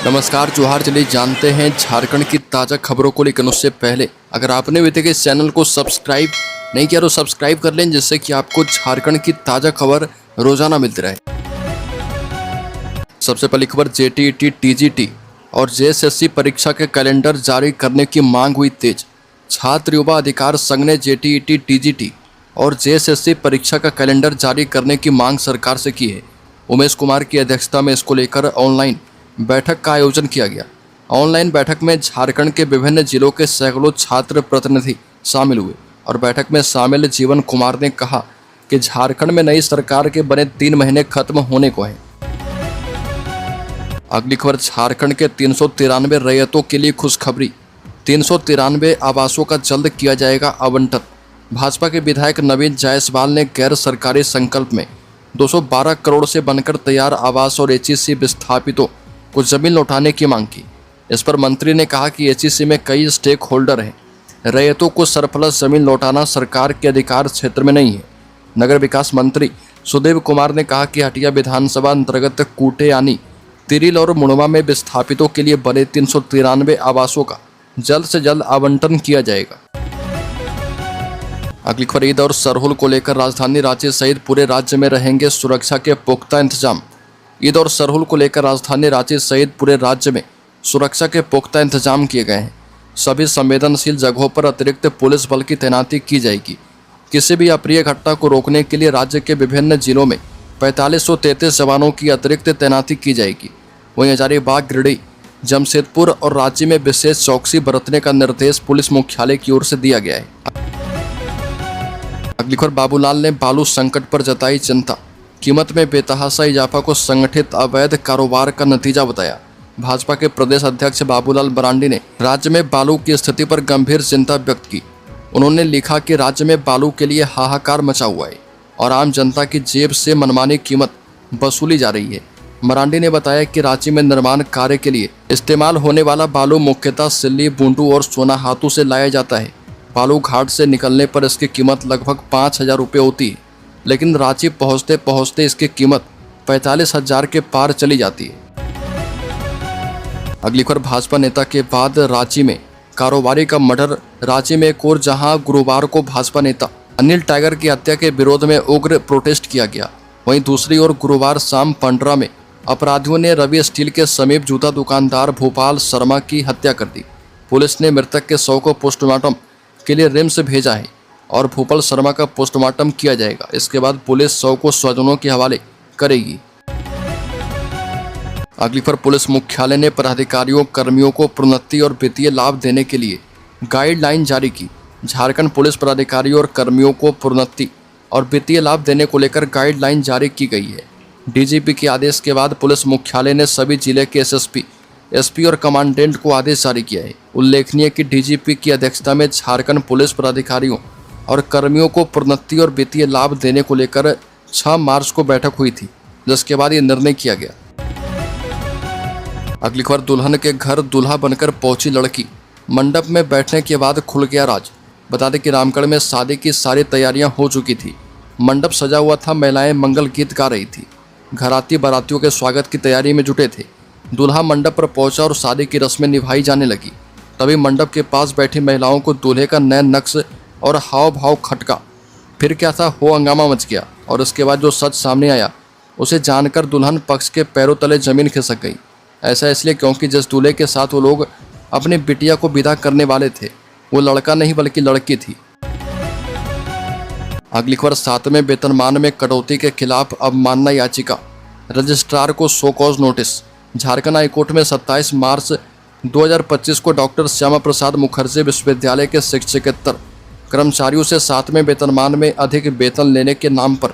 नमस्कार जोहार। चलिए जानते हैं झारखंड की ताज़ा खबरों को। लेकिन उससे पहले अगर आपने अभी तक इस चैनल को सब्सक्राइब नहीं किया तो सब्सक्राइब कर लें, जिससे कि आपको झारखंड की ताज़ा खबर रोजाना मिलती रहे। सबसे पहली खबर, जेटीईटी, टीजीटी और जेएसएससी परीक्षा के कैलेंडर जारी करने की मांग हुई तेज। छात्र युवा अधिकार संघ ने जेटीईटी, टीजीटी और जेएसएससी परीक्षा का कैलेंडर जारी करने की मांग सरकार से की है। उमेश कुमार की अध्यक्षता में इसको लेकर ऑनलाइन बैठक का आयोजन किया गया। ऑनलाइन बैठक में झारखंड के विभिन्न जिलों के सैकड़ों छात्र प्रतिनिधि शामिल हुए और बैठक में शामिल जीवन कुमार ने कहा कि झारखंड में नई सरकार के बने 3 महीने खत्म होने को हैं। अगली खबर, झारखंड के 393 रैयतों के लिए खुशखबरी। 393 आवासों का जल्द किया जाएगा आवंटन। भाजपा के विधायक नवीन जायसवाल ने गैर सरकारी संकल्प में 212 करोड़ से बनकर तैयार आवास और एचईसी विस्थापितों को जमीन लौटाने की मांग की। इस पर मंत्री ने कहा कि एचईसी में कई स्टेक होल्डर हैं। रैयतों को सरप्लस जमीन लौटाना सरकार के अधिकार क्षेत्र में नहीं है। नगर विकास मंत्री सुदेव कुमार ने कहा कि हटिया विधानसभा अंतर्गत कूटेयानी, तिरिल और मुड़वा में विस्थापितों के लिए बने 393 आवासों का जल्द से जल्द आवंटन किया जाएगा। अगली खबर, ईद और सरहुल को लेकर राजधानी रांची सहित पूरे राज्य में रहेंगे सुरक्षा के पुख्ता इंतजाम। ईद और सरहुल को लेकर राजधानी रांची सहित पूरे राज्य में सुरक्षा के पुख्ता इंतजाम किए गए हैं। सभी संवेदनशील जगहों पर अतिरिक्त पुलिस बल की तैनाती की जाएगी। किसी भी अप्रिय घटना को रोकने के लिए राज्य के विभिन्न जिलों में 4533 जवानों की अतिरिक्त तैनाती की जाएगी। वहीं हजारीबाग, गिरिडीह, जमशेदपुर और रांची में विशेष चौकसी बरतने का निर्देश पुलिस मुख्यालय की ओर से दिया गया है। अगली खबर, बाबूलाल ने बालू संकट पर जताई चिंता। कीमत में बेतहाशा इजाफा को संगठित अवैध कारोबार का नतीजा बताया। भाजपा के प्रदेश अध्यक्ष बाबूलाल मरांडी ने राज्य में बालू की स्थिति पर गंभीर चिंता व्यक्त की। उन्होंने लिखा कि राज्य में बालू के लिए हाहाकार मचा हुआ है और आम जनता की जेब से मनमानी कीमत वसूली जा रही है। मरांडी ने बताया कि रांची में निर्माण कार्य के लिए इस्तेमाल होने वाला बालू मुख्यतः सिल्ली, बूंदू और सोनाहातू से लाया जाता है। बालू घाट से निकलने पर इसकी कीमत लगभग 5000 रुपये होती है, लेकिन रांची पहुंचते पहुंचते इसकी कीमत 45,000 के पार चली जाती है। अगली खबर, भाजपा नेता के बाद रांची में कारोबारी का मर्डर। रांची में एक और जहां गुरुवार को भाजपा नेता अनिल टाइगर की हत्या के विरोध में उग्र प्रोटेस्ट किया गया, वहीं दूसरी ओर गुरुवार शाम पंडरा में अपराधियों ने रवि स्टील के समीप जूता दुकानदार भूपाल शर्मा की हत्या कर दी। पुलिस ने मृतक के शव को पोस्टमार्टम के लिए रिम्स भेजा है और भूपाल शर्मा का पोस्टमार्टम किया जाएगा। इसके बाद पुलिस शव को स्वजनों के हवाले करेगी। अगली पर, पुलिस मुख्यालय ने पदाधिकारियों कर्मियों को प्रोन्नति और वित्तीय लाभ देने के लिए गाइडलाइन जारी की। झारखंड पुलिस पदाधिकारियों और कर्मियों को प्रोन्नति और वित्तीय लाभ देने को लेकर गाइडलाइन जारी की गई है। डीजीपी के आदेश के बाद पुलिस मुख्यालय ने सभी जिले के एसएसपी, एसपी और कमांडेंट को आदेश जारी किया है। उल्लेखनीय कि डीजीपी की अध्यक्षता में झारखंड पुलिस पदाधिकारियों और कर्मियों को प्रोन्नति और वित्तीय लाभ देने को लेकर 6 मार्च को बैठक हुई थी, जिसके बाद ये निर्णय किया गया। अगली खबर, दुल्हन के घर दूल्हा बनकर पहुंची लड़की। मंडप में बैठने के बाद खुल गया राज। बता दें कि रामगढ़ में शादी की सारी तैयारियां हो चुकी थी। मंडप सजा हुआ था, महिलाएं मंगल गीत गा रही थी। घराती बारातियों के स्वागत की तैयारी में जुटे थे। दूल्हा मंडप पर पहुंचा और शादी की रस्में निभाई जाने लगी। तभी मंडप के पास बैठी महिलाओं को दूल्हे का नए नक्श और हाव भाव खटका। फिर क्या था, हो हंगामा मच गया और उसके बाद जो सच सामने आया उसे जानकर दुल्हन पक्ष के पैरों तले जमीन खिसक गई। ऐसा इसलिए क्योंकि जिस दूल्हे के साथ वो लोग अपनी बिटिया को विदा करने वाले थे वो लड़का नहीं बल्कि लड़की थी। अगली खबर, 7वें वेतनमान में कटौती के खिलाफ अवमानना याचिका। रजिस्ट्रार को show cause notice. Jharkhand high court में 27 मार्च 2025 को डॉक्टर श्यामा प्रसाद मुखर्जी विश्वविद्यालय के शिक्षकेतर कर्मचारियों से 7वें वेतनमान में अधिक वेतन लेने के नाम पर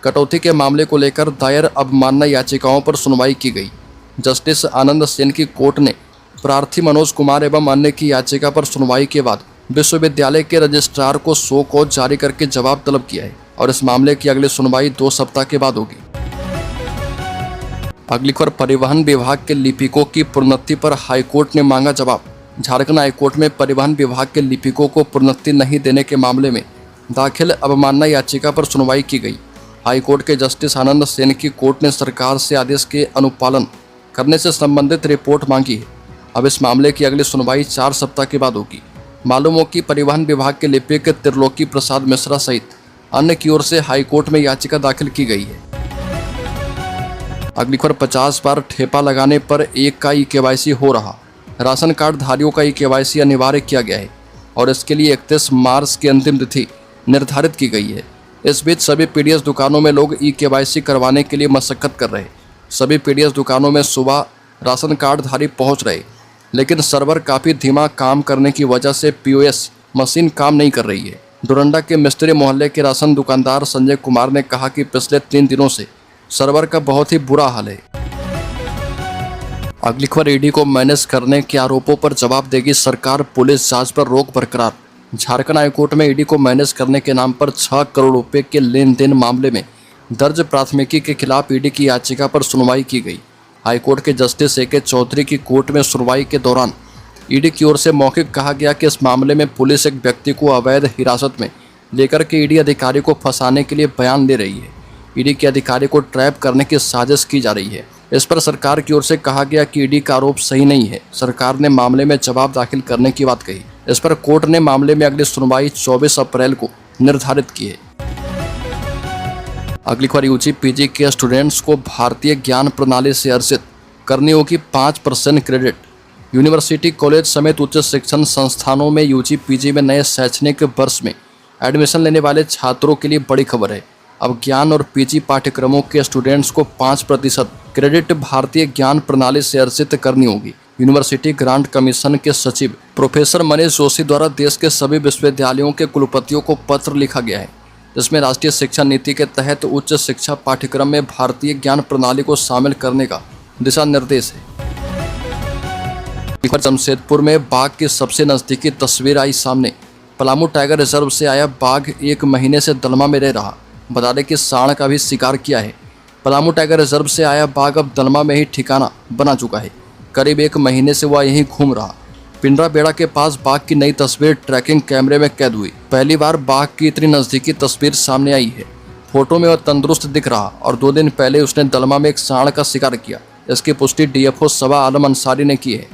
कटौती के मामले को लेकर दायर अवमानना याचिकाओं पर सुनवाई की गई। जस्टिस आनंद सेन की कोर्ट ने प्रार्थी मनोज कुमार एवं अन्य की याचिका पर सुनवाई के बाद विश्वविद्यालय के रजिस्ट्रार को शो कॉज जारी करके जवाब तलब किया है और इस मामले की अगली सुनवाई 2 सप्ताह के बाद होगी। अगली खबर, परिवहन विभाग के लिपिकों की प्रोन्नति पर हाईकोर्ट ने मांगा जवाब। झारखंड हाईकोर्ट में परिवहन विभाग के लिपिकों को प्रोन्नति नहीं देने के मामले में दाखिल अवमानना याचिका पर सुनवाई की गई। हाईकोर्ट के जस्टिस आनंद सेन की कोर्ट ने सरकार से आदेश के अनुपालन करने से संबंधित रिपोर्ट मांगी है। अब इस मामले की अगली सुनवाई 4 सप्ताह के बाद होगी। मालूम हो कि परिवहन विभाग के लिपिक त्रिलोकी प्रसाद मिश्रा सहित अन्य की ओर से हाईकोर्ट में याचिका दाखिल की गई है। अगली खबर, 50 बार ठेपा लगाने पर एक का ई-केवाईसी हो रहा। राशन कार्ड धारियों का ई-केवाईसी अनिवार्य किया गया है और इसके लिए 31 मार्च की अंतिम तिथि निर्धारित की गई है। इस बीच सभी पीडीएस दुकानों में लोग ई-केवाईसी करवाने के लिए मशक्कत कर रहे। सभी पीडीएस दुकानों में सुबह राशन कार्ड धारी पहुंच रहे, लेकिन सर्वर काफ़ी धीमा काम करने की वजह से पीओएस मशीन काम नहीं कर रही है। डोरंडा के मिस्त्री मोहल्ले के राशन दुकानदार संजय कुमार ने कहा कि पिछले 3 दिनों से सर्वर का बहुत ही बुरा हाल है। अगली खबर, ईडी को मैनेज करने के आरोपों पर जवाब देगी सरकार, पुलिस जांच पर रोक बरकरार। झारखंड हाईकोर्ट में ईडी को मैनेज करने के नाम पर 6 करोड़ रुपए के लेन देन मामले में दर्ज प्राथमिकी के खिलाफ ईडी की याचिका पर सुनवाई की गई। हाईकोर्ट के जस्टिस ए.के. चौधरी की कोर्ट में सुनवाई के दौरान ईडी की ओर से मौखिक कहा गया कि इस मामले में पुलिस एक व्यक्ति को अवैध हिरासत में लेकर के ईडी अधिकारी को फंसाने के लिए बयान दे रही है। ईडी के अधिकारी को ट्रैप करने की साजिश की जा रही है। इस पर सरकार की ओर से कहा गया कि ईडी का आरोप सही नहीं है। सरकार ने मामले में जवाब दाखिल करने की बात कही। इस पर कोर्ट ने मामले में अगली सुनवाई 24 अप्रैल को निर्धारित की है। अगली खबर, यूजी पीजी के स्टूडेंट्स को भारतीय ज्ञान प्रणाली से अर्जित करनी होगी 5% क्रेडिट। यूनिवर्सिटी, कॉलेज समेत उच्च शिक्षण संस्थानों में यूजी पीजी में नए शैक्षणिक वर्ष में एडमिशन लेने वाले छात्रों के लिए बड़ी खबर है। अब ज्ञान और पीजी पाठ्यक्रमों के स्टूडेंट्स को 5% क्रेडिट भारतीय ज्ञान प्रणाली से अर्जित करनी होगी। यूनिवर्सिटी ग्रांट कमीशन के सचिव प्रोफेसर मनीष जोशी द्वारा देश के सभी विश्वविद्यालयों के कुलपतियों को पत्र लिखा गया है, जिसमें राष्ट्रीय शिक्षा नीति के तहत उच्च शिक्षा पाठ्यक्रम में भारतीय ज्ञान प्रणाली को शामिल करने का दिशा निर्देश है। जमशेदपुर में बाघ की सबसे नजदीकी तस्वीर आई सामने। पलामू टाइगर रिजर्व से आया बाघ 1 महीने से दलमा में रह रहा। बता दें कि सांड का भी शिकार किया है। पलामू टाइगर रिजर्व से आया बाघ अब दलमा में ही ठिकाना बना चुका है। करीब 1 महीने से वह यहीं घूम रहा। पिंडरा बेड़ा के पास बाघ की नई तस्वीर ट्रैकिंग कैमरे में कैद हुई। पहली बार बाघ की इतनी नज़दीकी तस्वीर सामने आई है। फोटो में वह तंदुरुस्त दिख रहा और 2 दिन पहले उसने दलमा में एक सांड का शिकार किया। इसकी पुष्टि डीएफओ सबा आलम अंसारी ने की है।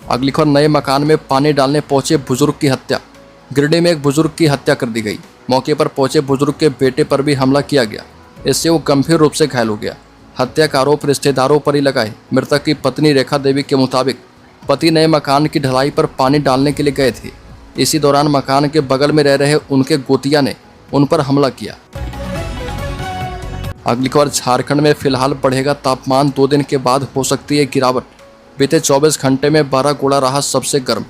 अगली खबर, नए मकान में पानी डालने पहुंचे बुजुर्ग की हत्या। गिरिडीह में एक बुजुर्ग की हत्या कर दी गई। मौके पर पहुंचे बुजुर्ग के बेटे पर भी हमला किया गया। इससे वो गंभीर रूप से घायल हो गया। हत्या का आरोप रिश्तेदारों पर ही लगाए। मृतक की पत्नी रेखा देवी के मुताबिक पति नए मकान की ढलाई पर पानी डालने के लिए गए थे। इसी दौरान मकान के बगल में रह रहे उनके गोतिया ने उन पर हमला किया। अगली खबर, झारखंड में फिलहाल बढ़ेगा तापमान, 2 दिन के बाद हो सकती है गिरावट। बीते 24 घंटे में बारागुड़ा रहा सबसे गर्म।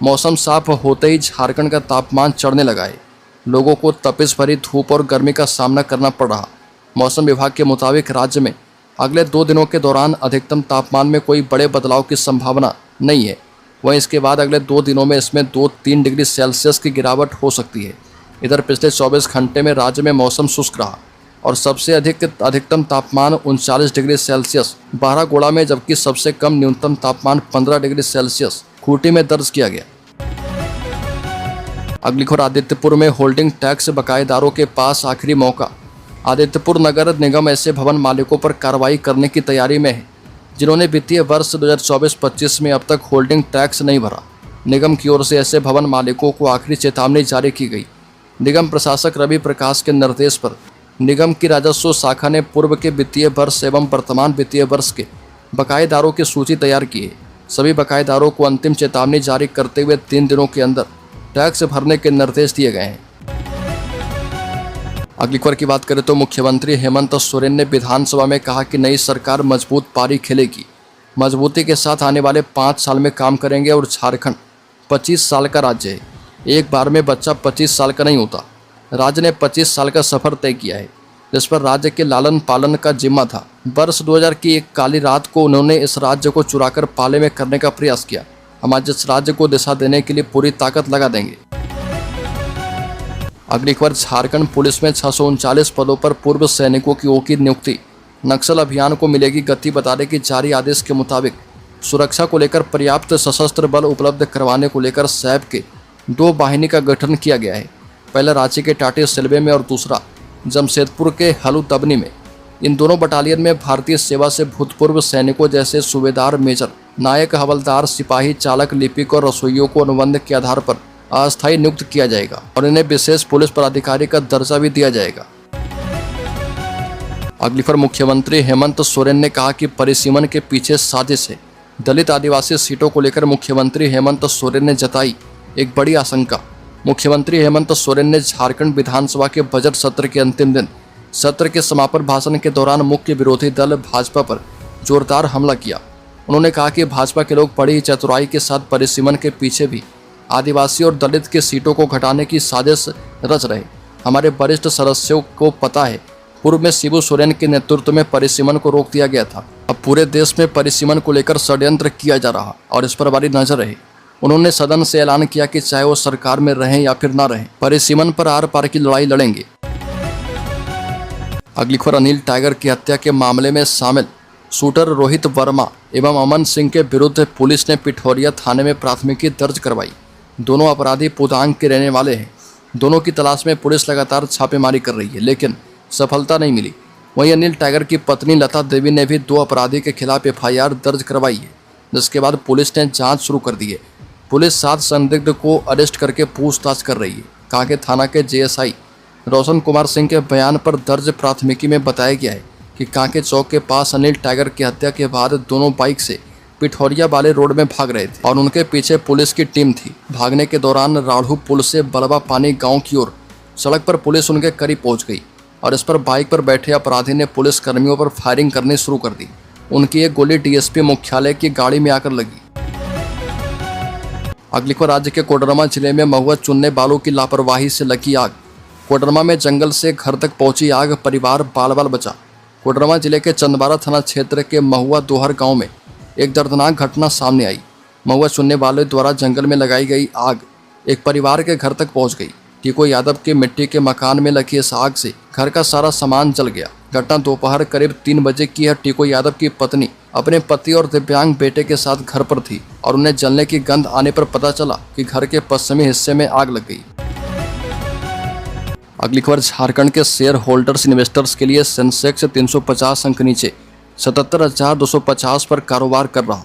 मौसम साफ होते ही झारखंड का तापमान चढ़ने लगा है। लोगों को तपिश भरी धूप और गर्मी का सामना करना पड़ रहा। मौसम विभाग के मुताबिक राज्य में अगले 2 दिनों के दौरान अधिकतम तापमान में कोई बड़े बदलाव की संभावना नहीं है। वहीं इसके बाद अगले 2 दिनों में इसमें 2-3 डिग्री सेल्सियस की गिरावट हो सकती है। इधर पिछले 24 घंटे में राज्य में मौसम शुष्क रहा और सबसे अधिकतम तापमान 39 डिग्री सेल्सियस बारागुड़ा में, जबकि सबसे कम न्यूनतम तापमान 15 डिग्री सेल्सियस खूंटी में दर्ज किया गया। अगली खबर, आदित्यपुर में होल्डिंग टैक्स बकायेदारों के पास आखिरी मौका। आदित्यपुर नगर निगम ऐसे भवन मालिकों पर कार्रवाई करने की तैयारी में है जिन्होंने वित्तीय वर्ष 2024-25 में अब तक होल्डिंग टैक्स नहीं भरा। निगम की ओर से ऐसे भवन मालिकों को आखिरी चेतावनी जारी की गई। निगम प्रशासक रवि प्रकाश के निर्देश पर निगम की राजस्व शाखा ने पूर्व के वित्तीय वर्ष एवं वर्तमान वित्तीय वर्ष के बकायेदारों की सूची तैयार की है। सभी बकायेदारों को अंतिम चेतावनी जारी करते हुए 3 दिनों के अंदर टैक्स भरने के निर्देश दिए गए हैं। अगली खबर की बात करें तो मुख्यमंत्री हेमंत सोरेन ने विधानसभा में कहा कि नई सरकार मजबूत पारी खेलेगी, मजबूती के साथ आने वाले 5 साल में काम करेंगे और झारखंड 25 साल का राज्य है। एक बार में बच्चा 25 साल का नहीं होता। राज्य ने 25 साल का सफर तय किया है, जिस पर राज्य के लालन पालन का जिम्मा था। वर्ष 2000 की एक काली रात को उन्होंने इस राज्य को चुराकर पाले में करने का प्रयास किया। हम आज इस राज्य को दिशा देने के लिए पूरी ताकत लगा देंगे। अगली खबर, झारखंड पुलिस में 639 पदों पर पूर्व सैनिकों की नियुक्ति। नक्सल अभियान को मिलेगी गति। बता दें कि जारी आदेश के मुताबिक सुरक्षा को लेकर पर्याप्त सशस्त्र बल उपलब्ध करवाने को लेकर सैप के 2 वाहिनी का गठन किया गया है। पहला रांची के टाटी सिलवे में और दूसरा जमशेदपुर के हलुतबनी में। इन दोनों बटालियन में भारतीय सेवा से भूतपूर्व सैनिकों जैसे सूबेदार, मेजर, नायक, हवलदार, सिपाही, चालक, लिपिक और रसोइयों को अनुबंध के आधार पर अस्थायी नियुक्त किया जाएगा और इन्हें विशेष पुलिस पदाधिकारी का दर्जा भी दिया जाएगा। अगली खबर, मुख्यमंत्री हेमंत सोरेन ने कहा कि परिसीमन के पीछे साजिश है। दलित आदिवासी सीटों को लेकर मुख्यमंत्री हेमंत सोरेन ने जताई एक बड़ी आशंका। मुख्यमंत्री हेमंत सोरेन ने झारखंड विधानसभा के बजट सत्र के अंतिम दिन सत्र के समापन भाषण के दौरान मुख्य विरोधी दल भाजपा पर जोरदार हमला किया। उन्होंने कहा कि भाजपा के लोग बड़ी चतुराई के साथ परिसीमन के पीछे भी आदिवासी और दलित के सीटों को घटाने की साजिश रच रहे। हमारे वरिष्ठ सदस्यों को पता है, पूर्व में शिबू सोरेन के नेतृत्व में परिसीमन को रोक दिया गया था। अब पूरे देश में परिसीमन को लेकर षड्यंत्र किया जा रहा और इस पर बड़ी नजर है। उन्होंने सदन से ऐलान किया कि चाहे वो सरकार में रहें या फिर ना रहें, परिसीमन पर आर पार की लड़ाई लड़ेंगे। अगली खबर, अनिल टाइगर की हत्या के मामले में शामिल शूटर रोहित वर्मा एवं अमन सिंह के विरुद्ध पुलिस ने पिठौरिया थाने में प्राथमिकी दर्ज करवाई। दोनों अपराधी पुदांग के रहने वाले हैं। दोनों की तलाश में पुलिस लगातार छापेमारी कर रही है, लेकिन सफलता नहीं मिली। वहीं अनिल टाइगर की पत्नी लता देवी ने भी 2 अपराधी के खिलाफ FIR दर्ज करवाई है, जिसके बाद पुलिस ने जांच शुरू कर दी है। पुलिस 7 संदिग्ध को अरेस्ट करके पूछताछ कर रही है। कांके थाना के JSI रोशन कुमार सिंह के बयान पर दर्ज प्राथमिकी में बताया गया है कि कांके चौक के पास अनिल टाइगर की हत्या के बाद दोनों बाइक से पिठौरिया वाले रोड में भाग रहे थे और उनके पीछे पुलिस की टीम थी। भागने के दौरान राढ़ू पुल से बलवा पानी गांव की ओर सड़क पर पुलिस उनके करीब पहुंच गई और इस पर बाइक पर बैठे अपराधी ने पुलिस कर्मियों पर फायरिंग करनी शुरू कर दी। उनकी एक गोली DSP मुख्यालय की गाड़ी में आकर लगी। अगली खबर, राज्य के कोडरमा जिले में महुआ चुनने वालों की लापरवाही से लगी आग। कोडरमा में जंगल से घर तक पहुंची आग, परिवार बाल बाल बचा। कोडरमा जिले के चंदवारा थाना क्षेत्र के महुआ दोहर गांव में एक दर्दनाक घटना सामने आई। महुआ चुनने वाले द्वारा जंगल में लगाई गई आग एक परिवार के घर तक पहुंच गई। टीको यादव के मिट्टी के मकान में लगी इस आग से घर का सारा सामान जल गया। घटना दोपहर करीब 3 बजे की है। टीको यादव की पत्नी अपने पति और दिव्यांग बेटे के साथ घर पर थी और उन्हें जलने की गंध आने पर पता चला कि घर के पश्चिमी हिस्से में आग लग गई। अगली खबर, झारखंड के शेयर होल्डर्स इन्वेस्टर्स के लिए सेंसेक्स 350 अंक नीचे 77,250 पर कारोबार कर रहा।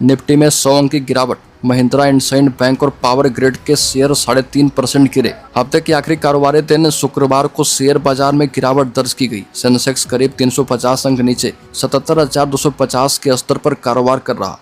निफ्टी में 100 अंक की गिरावट। महिंद्रा एंड सैंड बैंक और पावर ग्रिड के शेयर 3.5% गिरे। हफ्ते के आखिरी कारोबारी दिन शुक्रवार को शेयर बाजार में गिरावट दर्ज की गई। सेंसेक्स करीब 350 अंक नीचे 77,250 के स्तर पर कारोबार कर रहा।